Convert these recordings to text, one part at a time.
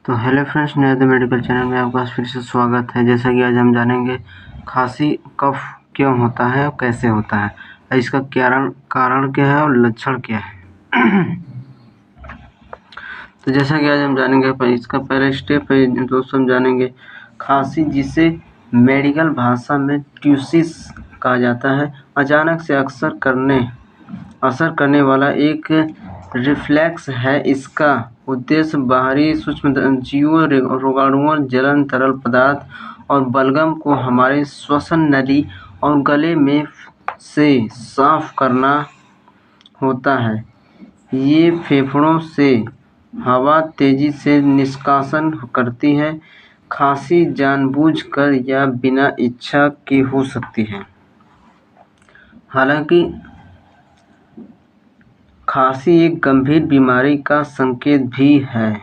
तो hello friends, नए the medical channel में आपका फिर से स्वागत है। जैसा कि आज हम जानेंगे खांसी कफ क्यों होता है और कैसे होता है, इसका कारण क्या है और लक्षण क्या है। तो जैसा कि आज हम जानेंगे, इसका पहला स्टेप है दोस्तों, हम जानेंगे खांसी, जिसे मेडिकल भाषा में ट्यूसिस कहा जाता है, अचानक से असर करने वाला एक रिफ्लेक्स है। इसका उद्देश्य बाहरी सूक्ष्मजीवों, रोगाणुओं, जलन, तरल पदार्थ और बलगम को हमारे श्वसन नली और गले में से साफ करना होता है। ये फेफड़ों से हवा तेजी से निष्कासन करती है। खांसी जानबूझकर या बिना इच्छा के हो सकती है। हालांकि खांसी एक गंभीर बीमारी का संकेत भी है।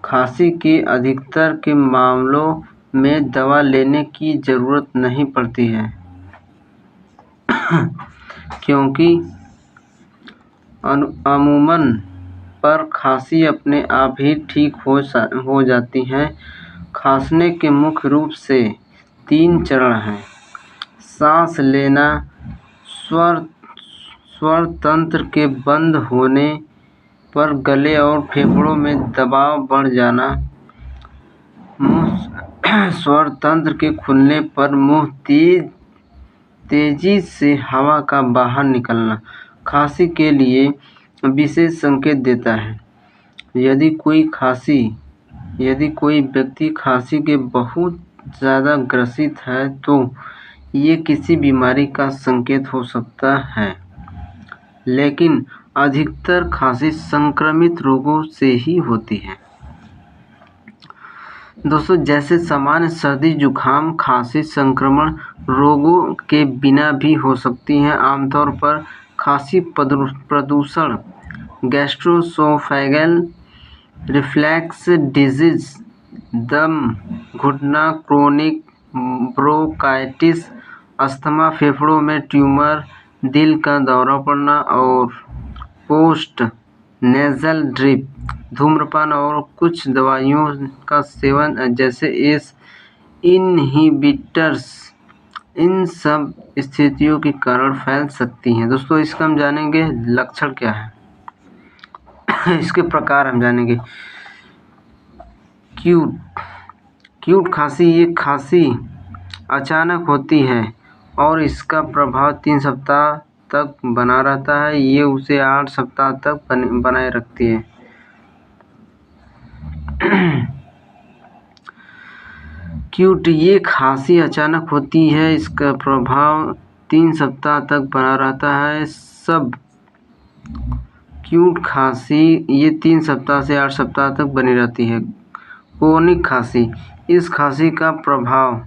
खांसी के अधिकतर के मामलों में दवा लेने की ज़रूरत नहीं पड़ती है, क्योंकि अमूमन पर खांसी अपने आप ही ठीक हो जाती है। खांसने के मुख्य रूप से 3 चरण हैं: सांस लेना, स्वर तंत्र के बंद होने पर गले और फेफड़ों में दबाव बढ़ जाना, स्वर तंत्र के खुलने पर मुंह तेजी से हवा का बाहर निकलना खांसी के लिए विशेष संकेत देता है। यदि कोई व्यक्ति खांसी के बहुत ज़्यादा ग्रसित है तो ये किसी बीमारी का संकेत हो सकता है, लेकिन अधिकतर खांसी संक्रमित रोगों से ही होती है। दोस्तों, जैसे सामान्य सर्दी जुकाम, खांसी संक्रमण रोगों के बिना भी हो सकती है। आमतौर पर खांसी प्रदूषण, गैस्ट्रोसोफेगल रिफ्लक्स डिजीज, दम घुटना, क्रोनिक ब्रोंकाइटिस, अस्थमा, फेफड़ों में ट्यूमर, दिल का दौरा पड़ना और पोस्ट नेजल ड्रिप, धूम्रपान और कुछ दवाइयों का सेवन जैसे एस इनहिबिटर्स, इन सब स्थितियों के कारण फैल सकती हैं। दोस्तों, इसका हम जानेंगे लक्षण क्या है। इसके प्रकार हम जानेंगे। क्यूट खांसी, ये खांसी अचानक होती है और इसका प्रभाव 3 सप्ताह तक बना रहता है। ये उसे 8 सप्ताह तक बनाए रखती है। ये खांसी अचानक होती है, इसका प्रभाव 3 सप्ताह तक बना रहता है। सब क्यूट खांसी ये 3 सप्ताह से 8 सप्ताह तक बनी रहती है। क्रोनिक खांसी, इस खांसी का प्रभाव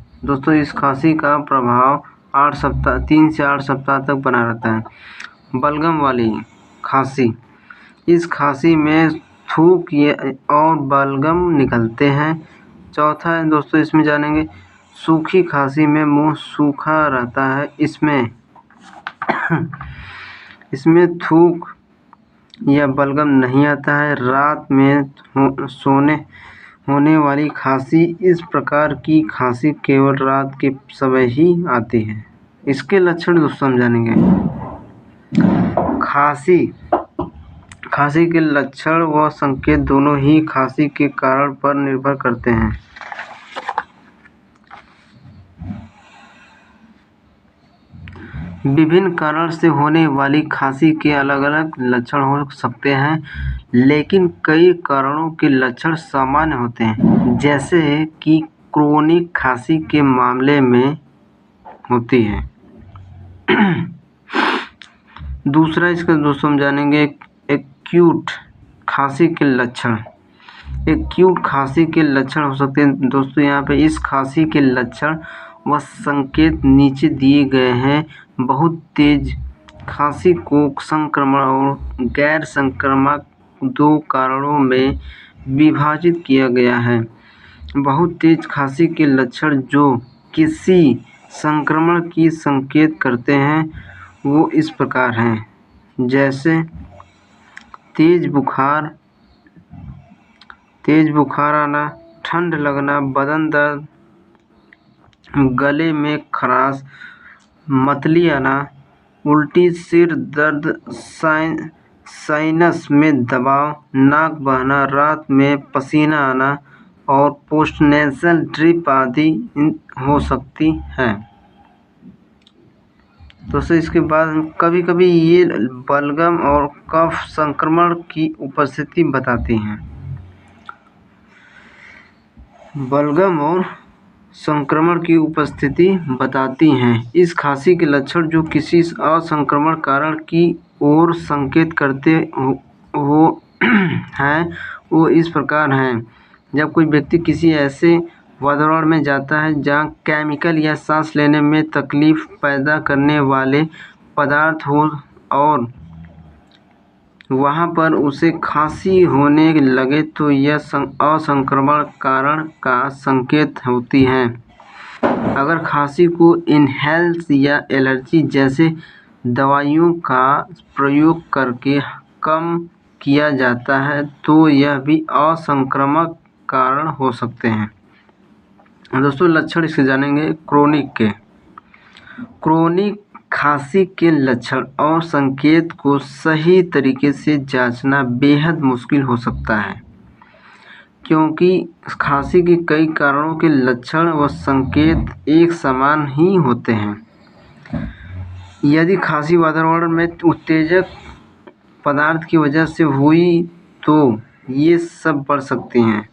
3 से 8 सप्ताह तक बना रहता है। बलगम वाली खांसी, इस खांसी में थूक और बलगम निकलते हैं। चौथा है दोस्तों, इसमें जानेंगे सूखी खांसी में मुंह सूखा रहता है। इसमें थूक या बलगम नहीं आता है। रात में होने वाली खांसी, इस प्रकार की खांसी केवल रात के समय ही आती है। इसके लक्षण दोस्तों हम जानेंगे। खांसी के लक्षण व संकेत दोनों ही खांसी के कारण पर निर्भर करते हैं। विभिन्न कारण से होने वाली खांसी के अलग अलग लक्षण हो सकते हैं, लेकिन कई कारणों के लक्षण सामान्य होते हैं, जैसे कि क्रोनिक खांसी के मामले में होती है। दूसरा इसका दोस्तों हम जानेंगे एक्यूट खांसी के लक्षण। एक्यूट खांसी के लक्षण हो सकते हैं दोस्तों, यहाँ पे इस खांसी के लक्षण व संकेत नीचे दिए गए हैं। बहुत तेज खांसी को संक्रमण और गैर संक्रामक 2 कारणों में विभाजित किया गया है। बहुत तेज खांसी के लक्षण जो किसी संक्रमण की संकेत करते हैं वो इस प्रकार हैं, जैसे तेज बुखार, तेज बुखार आना, ठंड लगना, बदन दर्द, गले में खराश, मतली आना, उल्टी, सिर दर्द, साइनस में दबाव, नाक बहना, रात में पसीना आना और पोस्टनेसल ड्रिप आदि हो सकती हैं। दोस्तों इसके बाद कभी कभी ये बलगम और कफ संक्रमण की उपस्थिति बताती हैं। बलगम और संक्रमण की उपस्थिति बताती हैं। इस खांसी के लक्षण जो किसी असंक्रमण कारण की ओर संकेत करते हो हैं वो इस प्रकार हैं। जब कोई व्यक्ति किसी ऐसे वातावरण में जाता है जहाँ केमिकल या सांस लेने में तकलीफ पैदा करने वाले पदार्थ हो और वहाँ पर उसे खांसी होने लगे तो यह असंक्रमण कारण का संकेत होती है। अगर खांसी को इनहेल्स या एलर्जी जैसे दवाइयों का प्रयोग करके कम किया जाता है तो यह भी असंक्रामक कारण हो सकते हैं। दोस्तों लक्षण इसके जानेंगे। क्रोनिक खांसी के लक्षण और संकेत को सही तरीके से जांचना बेहद मुश्किल हो सकता है, क्योंकि खांसी के कई कारणों के लक्षण व संकेत एक समान ही होते हैं। यदि खांसी वातावरण में उत्तेजक पदार्थ की वजह से हुई तो ये सब बढ़ सकती हैं।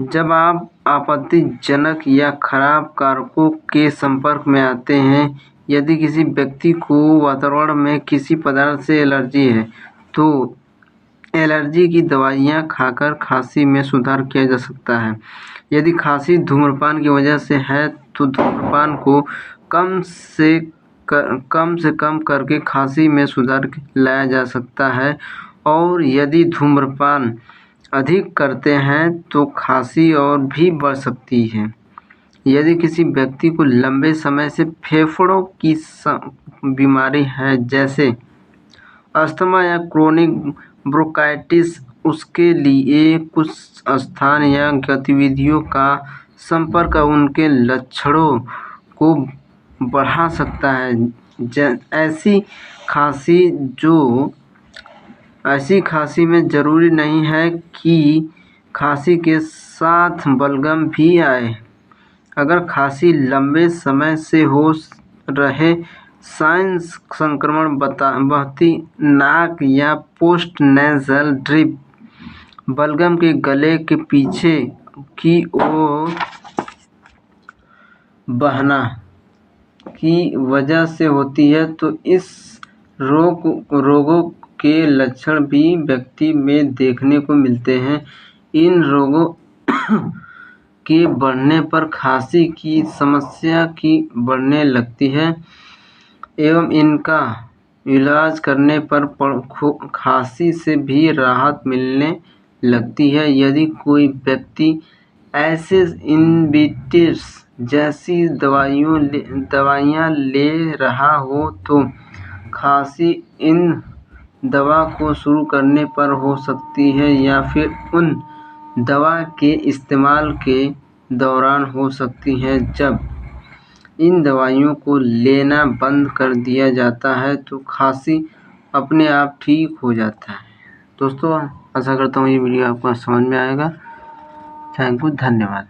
जब आप आपत्तिजनक या खराब कारकों के संपर्क में आते हैं, यदि किसी व्यक्ति को वातावरण में किसी पदार्थ से एलर्जी है तो एलर्जी की दवाइयाँ खाकर खांसी में सुधार किया जा सकता है। यदि खांसी धूम्रपान की वजह से है तो धूम्रपान को कम से कम करके खांसी में सुधार लाया जा सकता है, और यदि धूम्रपान अधिक करते हैं तो खांसी और भी बढ़ सकती है। यदि किसी व्यक्ति को लंबे समय से फेफड़ों की बीमारी है जैसे अस्थमा या क्रोनिक ब्रोंकाइटिस, उसके लिए कुछ स्थान या गतिविधियों का संपर्क उनके लक्षणों को बढ़ा सकता है। ऐसी खांसी में जरूरी नहीं है कि खांसी के साथ बलगम भी आए। अगर खांसी लंबे समय से हो रहे, साइनस संक्रमण, बहती नाक या पोस्ट नेजल ड्रिप, बलगम के गले के पीछे की ओर बहना की वजह से होती है तो इस रोगों के लक्षण भी व्यक्ति में देखने को मिलते हैं। इन रोगों के बढ़ने पर खांसी की समस्या की बढ़ने लगती है एवं इनका इलाज करने पर खांसी से भी राहत मिलने लगती है। यदि कोई व्यक्ति ऐसे इनहिबिटर्स जैसी दवाइयाँ ले रहा हो तो खांसी इन दवा को शुरू करने पर हो सकती है या फिर उन दवा के इस्तेमाल के दौरान हो सकती है। जब इन दवाइयों को लेना बंद कर दिया जाता है तो खांसी अपने आप ठीक हो जाता है। दोस्तों आशा करता हूँ ये वीडियो आपको समझ में आएगा। थैंक यू, धन्यवाद।